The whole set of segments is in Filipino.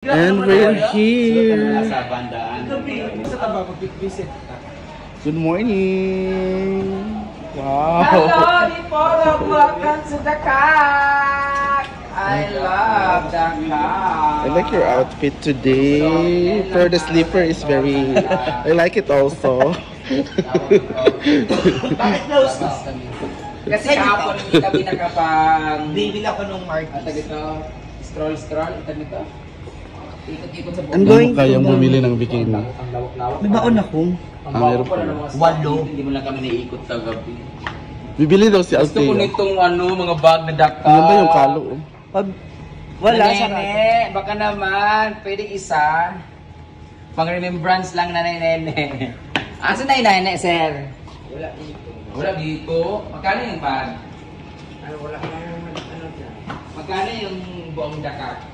And we're here. Good morning. Wow. Hello, people. Welcome to the car. I love the car. I like your outfit today. For the slipper is very. I like it also. Bakit close na? Kasi kahapon hindi kami nakapang... Bibili ako nung market. At ito, stroll. Ito nito. Ikot-ikot sa buong. I'm going kayang bumili ng bikini. May baon akong. Meron pa. 8. Hindi mo lang kami naiikot sa gabi. Bibili daw si Gusto ko Althea. nitong mga bag na daka. Ano ba yung kalo? Wala sa nene. Baka naman, pwede isa. Pang remembrance lang na nene. Asa na nene, sir? Wala dito. Magkano yung bag? Wala naman dyan. Magkano yung buong daka?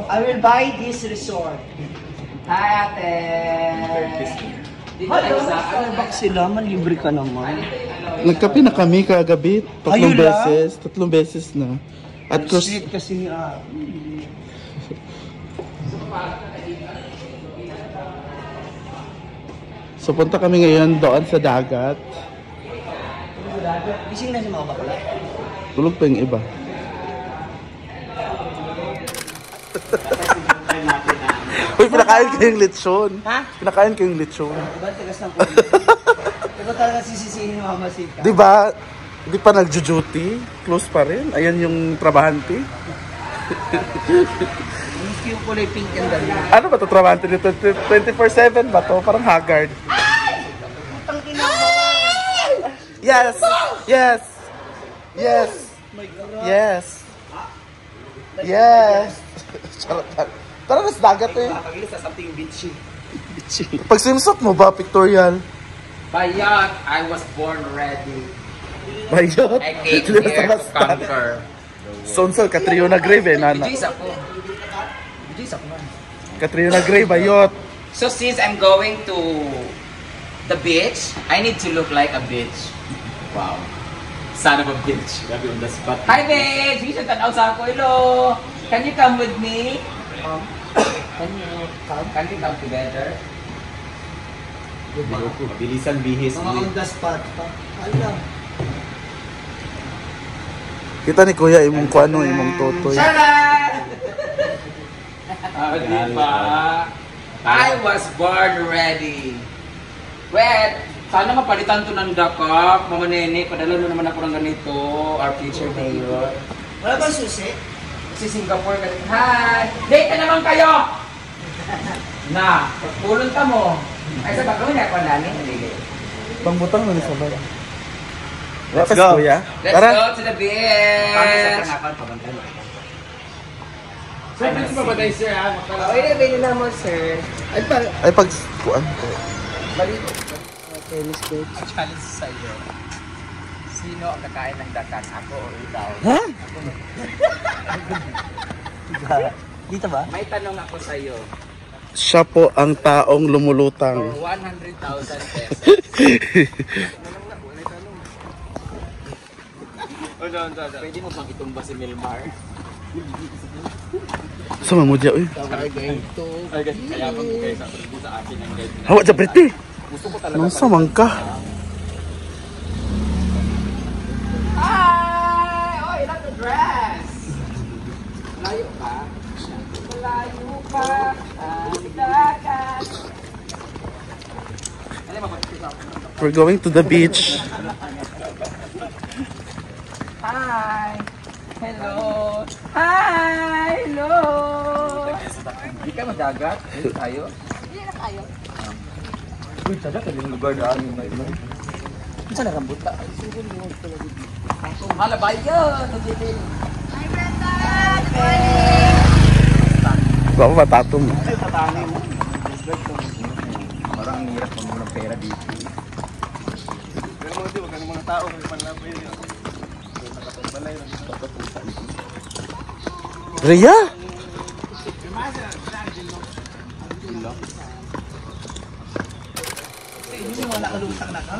I will buy this resort. Hi, ate. Dito tayo sa Starbucks sila, malibre ka naman. Nagkape na kami kagabi. Ayun lang? Tatlong beses na. At cross. Street kasi ni So punta kami ngayon doon sa dagat. Gising na si mama ko lang. Tulog pa yung iba. Uy, pinakain ko yung lechon. Ha? Pinakain ko yung lechon. Diba tigas ng kulit? Diba talaga sisisihin ni mama sika? Diba? Di pa nagjo-duty. Close pa rin. Ayan yung trabahante. Miski yung kulay pink and dali. Ano ba ito trabahante dito? 24/7 ba to? Parang haggard. Putang ina mo! Yes! Yes! Yes! Yes! Yes! Charot lang. Tara na sa dagat eh. Nakakagilis sa something beachy. Pag swimsuit mo ba, pictorial? Bayat, I was born ready. Bayot? I came here to conquer. Sonsol, Catriona Grave eh, nana. Bijis ako man. Catriona Grave, bayot. So since I'm going to the beach, I need to look like a bitch. Wow. Son of a bitch. Grabe on the spot. Hi bitch! Bisa tanaw sa ako. Hello! Can you come with me? Can we come together? Bilisan bihis. Mga on the spot pa. Alam. Kita ni Kuya, imong kuano, imong totoy. Charan! Diba? I was born ready. Wait, sana mapalitan to ng dakap. Mama Nene, padala mo naman ako ng ganito. Our future mayor. Wala ba susi? Si Singapore ka rin. Hi! Date na naman kayo! Na, pagpulon ka mo. Ay, sa bagawin na ako namin. Pangbutang na ni Sabay. Let's go. Kuya. Let's Tara. go to the beach! Sir, pwede ba ba sir ha? Pwede naman sir. Ay, pag... Kuan. Balito. Tennis coach. Challenge sa'yo. Sino ang kakain ng dakan? Ako o ikaw? Ha? Dito ba? May tanong ako sa'yo. Siya po ang taong lumulutang. For 100,000 pesos. Pwede mo bang itumba si Milmar? Sama mo dyan, uy. Ay, kaya pag kayo sa akin ang guide. Hawa dyan, Priti. Gusto ko talaga. Nang samang ka. Hi! Oh, I love the dress! Layo ka? Layo ka. We're going to the beach. Hi! Hello! Hi! Hello! Hindi ka madagat? Hindi tayo? Hindi na kayo. Uy, sada ka yung lugar na amin. Saan na rambuta? Malabayan! Hi, Brenda! Good morning! Baka matato mo. Parang ang hirap mo ng pera dito. Pero mga di, wag kang mga tao. Panlapay yun. Rhea?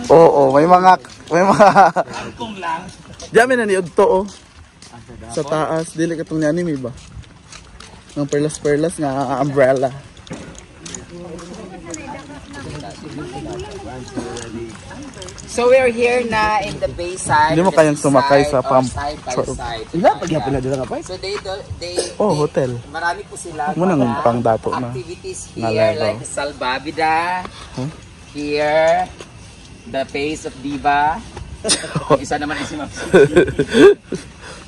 Oo, may mga Kung lang. Diyan na ni Udto oh. Sa taas, dili katong ni anime ba? Ng perlas-perlas nga umbrella. So we're here na in the bayside. Hindi mo kayang sumakay sa pump. Side by side. Ila, pagyapon na doon ka pa. So they Oh, hotel. marami po sila Mo nang pangdato na. activities Na here level. like Salbabida. Huh? Here, the face of Diva. Isa naman ay si Ma'am.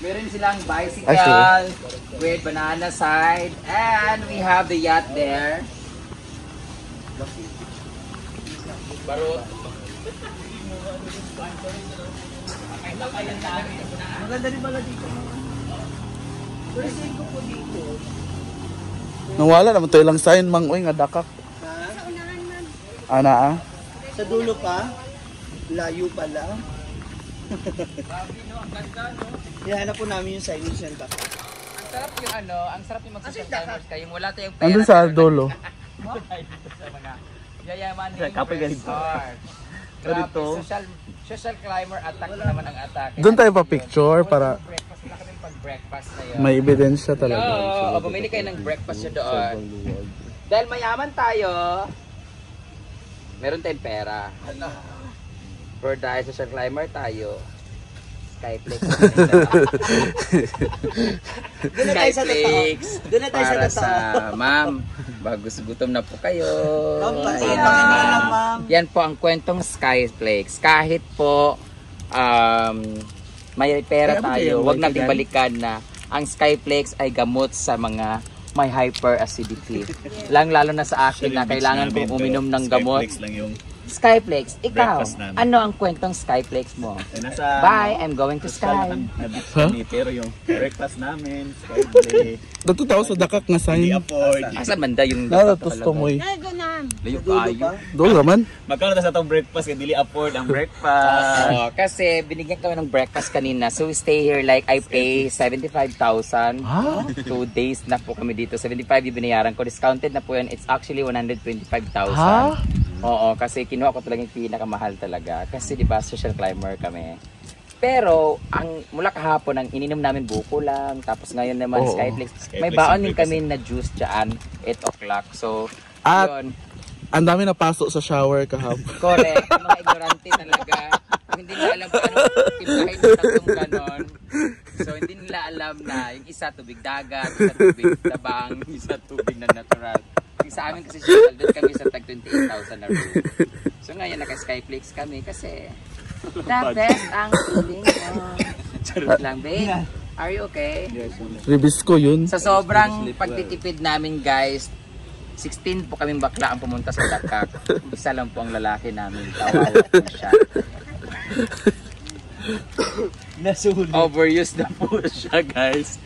Meron silang bicycle with banana side and we have the yacht there. Barot. Maganda rin pala dito. Tulisin ko po dito. Nawala naman to ilang sign mang uy nga dakak. Ana ah. Sa dulo pa, layo pala. Ihanap po namin yung signage ng baka. Ang sarap yung ang sarap yung mag-social timers kayo. Wala tayong pera. Nandun sa dulo. Sa mga yayamanin Kapoy ganito. resort. Ganito. Social climber attack naman ang attack. Doon tayo pa picture para Breakfast na kami pag-breakfast na yun. may ebidensya talaga. Oo, bumili kayo ng breakfast nyo doon. Dahil mayaman tayo, meron tayong pera. For dahil social climber tayo, Skyflex. Doon na tayo sa totoo. Skyflex. Doon na tayo sa Para totoo. sa ma'am, bagus gutom na po kayo. Pampain lang, ma'am. Yan po ang kwentong Skyflex. Kahit po may pera tayo, wag nating balikan na ang Skyflex ay gamot sa mga may hyperacidity. Lalo na sa akin na kailangan kong uminom ng gamot. Skyflex lang yung Skyflex, ikaw, breakfast namin. ano ang kwentong Skyflex mo? nasa Bye, I'm going to Sky. nabit kami, pero yung breakfast namin, Skyflex, Dito tao sa dakak nga hindi sign. afford. Asan banda yung Nalatos to mo eh. layo Dulo kayo? pa. Doon naman. Magkano na sa itong breakfast, kaya dili afford ang breakfast. Kasi binigyan kami ng breakfast kanina. So we stay here like I pay 75,000. Ha? 2 days na po kami dito. 75 yung binayaran ko. Discounted na po yan. It's actually 125,000. Ha? Oo, kasi kinuha ko talaga yung pinakamahal talaga. Kasi di ba social climber kami. Pero ang mula kahapon ang ininom namin buko lang. Tapos ngayon naman Oo. Skyflex. May Skyflex baon yung din kami na juice dyan. 8 o'clock. So At yun. ang dami na pasok sa shower kahapon. Correct. Yung mga ignorante talaga. Hindi nila alam paano timplahin ng tatlong ganon. So hindi nila alam na yung isa tubig dagat, isa tubig tabang, isa tubig na natural. Yung sa amin kasi siya, doon kami sa tag 28,000 na room. So ngayon naka-Skyflex kami kasi the best ang feeling mo. Charot lang, babe. Are you okay? Ribisco yun. Sa sobrang pagtitipid namin guys, 16 po kaming bakla ang pumunta sa Dakak. Isa lang po ang lalaki namin. Kawawa po siya. Nasulit. Overused na po siya guys.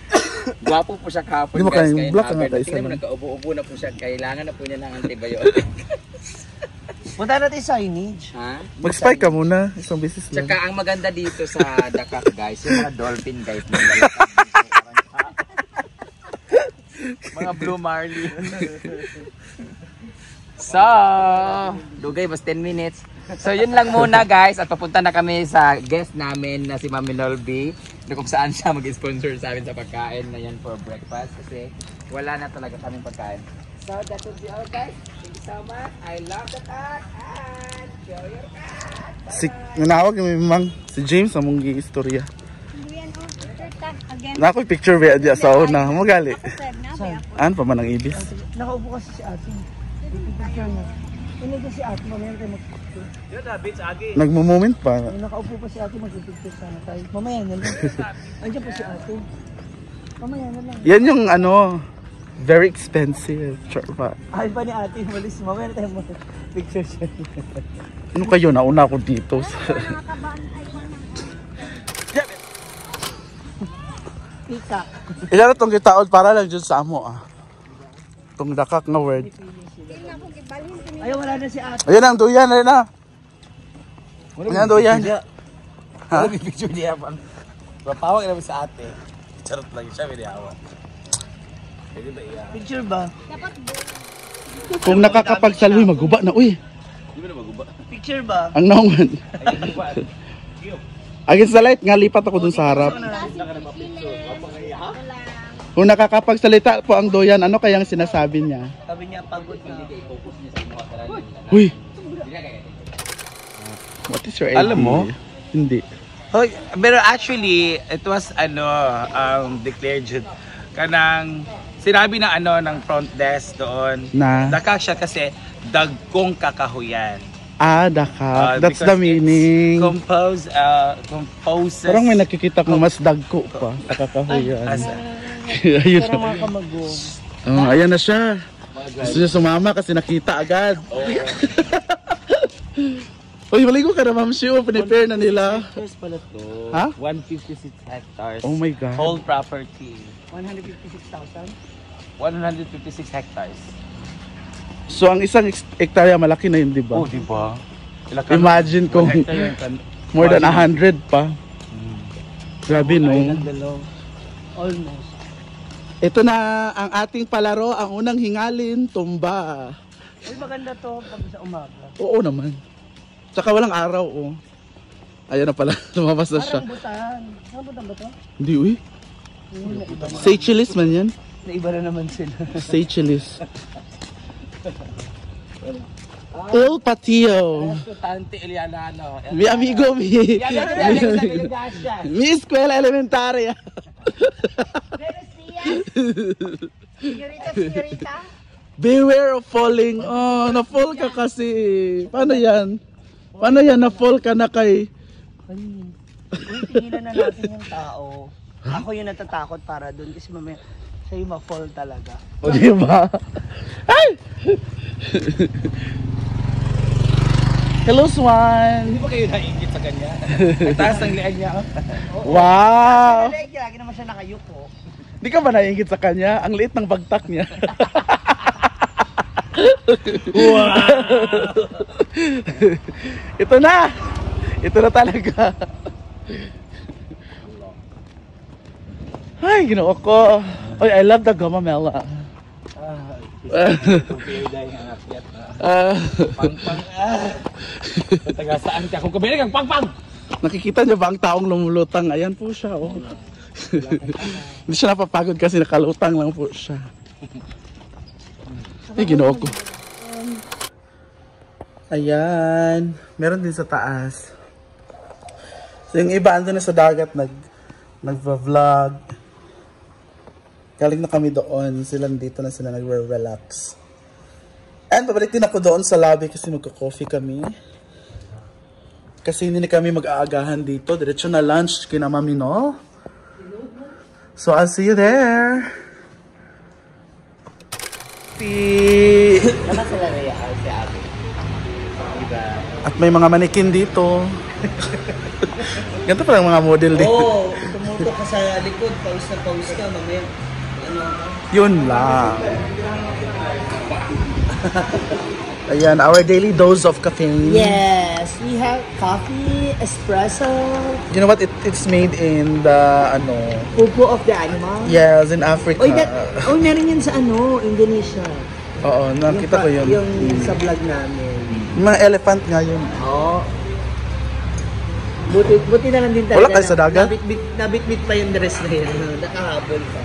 Gwapo po siya kahapon Hindi mo guys. kayang Kaya black nga haggard. tayo Tingnan mo sa- nagka-ubo-ubo na po siya. Kailangan na po niya ng antibiotic. Punta natin yung signage. Ha? Mag-spike ka muna. Isang beses lang. Tsaka ang maganda dito sa Dakak guys, yung mga dolphin guys. Mga blue marlin. So, dugay mas 10 minutes. So yun lang muna guys at papunta na kami sa guest namin na si Mami Nolby na kung saan siya mag-sponsor sa amin sa pagkain na yan for breakfast kasi wala na talaga kaming pagkain. So that will be all guys. Thank you so much. I love the cat and show your cat. Si, nanawag yung mang si James among giistorya. Again. Na ako'y picture ba diya sa una. Magali. An pa man ang ibis. Nakaupo kasi si ate. Pipicture niya. Ini ko si ate, mamaya tayo mag-picture. Nagmo-moment pa. Nakaupo pa si ate, mag-picture sana tayo. Mamaya na lang. Andiyan po si ate. Mamaya na lang. Yan yung very expensive. Sure pa. Ay pa ni ate, malis. Mamaya na tayo mag-picture siya. Ano kayo? Nauna ako dito. Pika. Ilan na itong kitaod para lang dyan sa amo Itong dakak na word. Ayaw, wala na si ate. Ayan ang duyan rin na. Ayan ang duyan. Ha? May picture niya pa. Mapawag naman sa ate. Charot lang siya, may diawa. Pwede ba iya? Picture ba? Kung nakakapagsalwi, maguba na. Uy, Picture ba? ang naungan. Agin sa light, nga lipat ako dun sa harap. Kung nakakapagsalita po ang Doyan, ano kayang sinasabi niya? Sabi niya, pagod na. Uy! What is your idea? Alam mo? Hindi. Hoy, pero actually, it was declared kanang sinabi na ng front desk doon. Na? Daka siya kasi dagkong kakahuyan. Daka. That's the Because meaning. Composes. Parang may nakikita kong mas dagko pa. Nakakahuyan. Ayun. Parang mga kamagong. Oh, ayan na siya. Gusto niya sumama kasi nakita agad. Uy, maligo ka na, Ma'am Shu. Pinipare na nila. Hectares pala to. Ha? 156 hectares. Oh my God. Whole property. 156,000? 156 hectares. So, ang isang hektarya malaki na yun, di ba? Oh, di ba? Imagine kung more than 100 pa. Grabe, no? Almost. Ito na ang ating palaro, ang unang hingalin, tumba. Uy, maganda to pag sa umaga. Oo naman. Tsaka walang araw, oh. Ayan na pala, lumabas na siya. Rambutan. Rambutan ba to? Hindi, uy. Seychelles man yan. Naiba na naman sila. Seychelles. El Patio. Tante Elianano. Mi amigo, mi escuela elementaria. Senyorita? Beware of falling. Oh, na-fall ka kasi. Paano yan? Paano yan? Na-fall ka na kay... Uy, tigilan na natin yung tao. Ako yung natatakot para doon kasi mamaya sa'yo ma-fall talaga. O, diba? Ay! Hello, Swan! Hindi ba kayo naingit sa kanya? Ang taas ng liag niya. Wow! Lagi naman siya nakayuko. Di ka ba naiingit sa kanya? Ang liit ng bagtak niya. Wow! Ito na! Ito na talaga. Ay, ginoo ko. Oy, I love the gomamela. Taga saan ka? Kung kabili kang pang-pang! Nakikita niyo ba ang taong lumulutang? Ayan po siya, oh. Hindi siya napapagod kasi nakalutang lang po siya. Ay, ginoo ko. Ayan. Meron din sa taas. So, yung iba ando na sa dagat nagva-vlog. Galing na kami doon. Silang dito na sila nagre-relax. And pabalik din ako doon sa lobby kasi magka-coffee kami. Kasi hindi na kami mag-aagahan dito. Diretso na lunch kina Mami, no? So, I'll see you there. Ano sila real si Abby? Diba? At may mga manikin dito. Ganito pa lang mga model dito. Oo, tumutok ka sa likod, pause na pause ka, mamaya. Ano? Yun lang. Ayan, our daily dose of caffeine. Yes, we have coffee, espresso, You know what? It's made in the, pupo of the animal. yes, in Africa. Meron yan sa Indonesia. Oo, nakita ko yun. Yung sa vlog namin. Mga elephant nga yun. Oo. Buti na lang din talaga. Wala kayo sa dagat? Nabitbit pa yung dress na yun. Nakahabol pa.